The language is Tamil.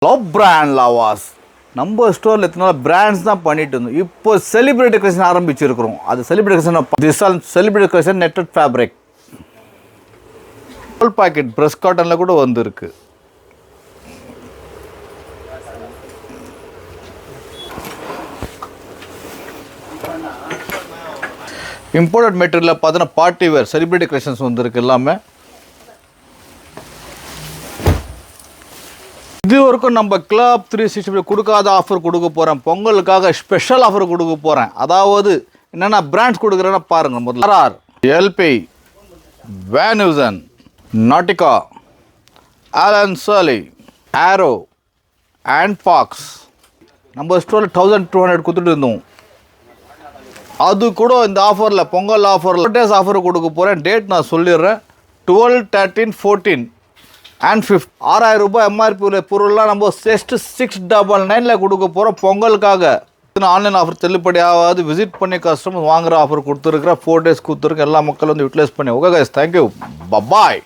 லவ் பிராண்ட் லவாஸ் நம்ம ஸ்டோரில் எத்தனால பிராண்ட்ஸ் தான் பண்ணிட்டு இருந்தோம். இப்போ செலிபிரிட்டி கலெக்ஷன் ஆரம்பிச்சிருக்கிறோம். அது celebrity collection this all celebrity collection netted fabric full pocket press காட்டனில் கூட வந்துருக்கு. இம்போர்ட்டட் மெட்டீரியலில் பார்த்தோன்னா பார்ட்டி வேர் செலிபிரிட்டி கலெக்ஷன்ஸ் வந்துருக்கு எல்லாமே. இது வரைக்கும் நம்ம கிளப் 360 கொடுக்காத ஆஃபர் கொடுக்க போகிறேன். பொங்கலுக்காக ஸ்பெஷல் ஆஃபர் கொடுக்க போகிறேன். அதாவது என்னென்ன பிராண்ட்ஸ் கொடுக்குறேன்னா பாருங்கள். முதல்ல RR, LP, Van Heusen, Nautica, Allen Solly, Arrow and Fox. நம்ம ஸ்டோரில் 1200 கொடுத்துட்டு இருந்தோம். அது கூட இந்த ஆஃபரில் பொங்கல் ஆஃபரில் டேஸ் ஆஃபர் கொடுக்க போகிறேன். டேட் நான் சொல்லிடுறேன். 12, 13, 14 அண்ட் 5. 6000 ரூபாய் எம்ஆர்பி உள்ள பொருள்லாம் நம்ம ஜஸ்ட் 699 கொடுக்க போகிறோம் பொங்கலுக்காக. ஆன்லைன் ஆஃபர் தள்ளுபடி ஆகாது. விசிட் பண்ணி கஸ்டமர் வாங்குகிற ஆஃபர் கொடுத்துருக்குற 4 days கொடுத்துருக்கு. எல்லா மக்களும் வந்து யூட்டிலைஸ் பண்ணி. Okay guys, thank you, bye bye.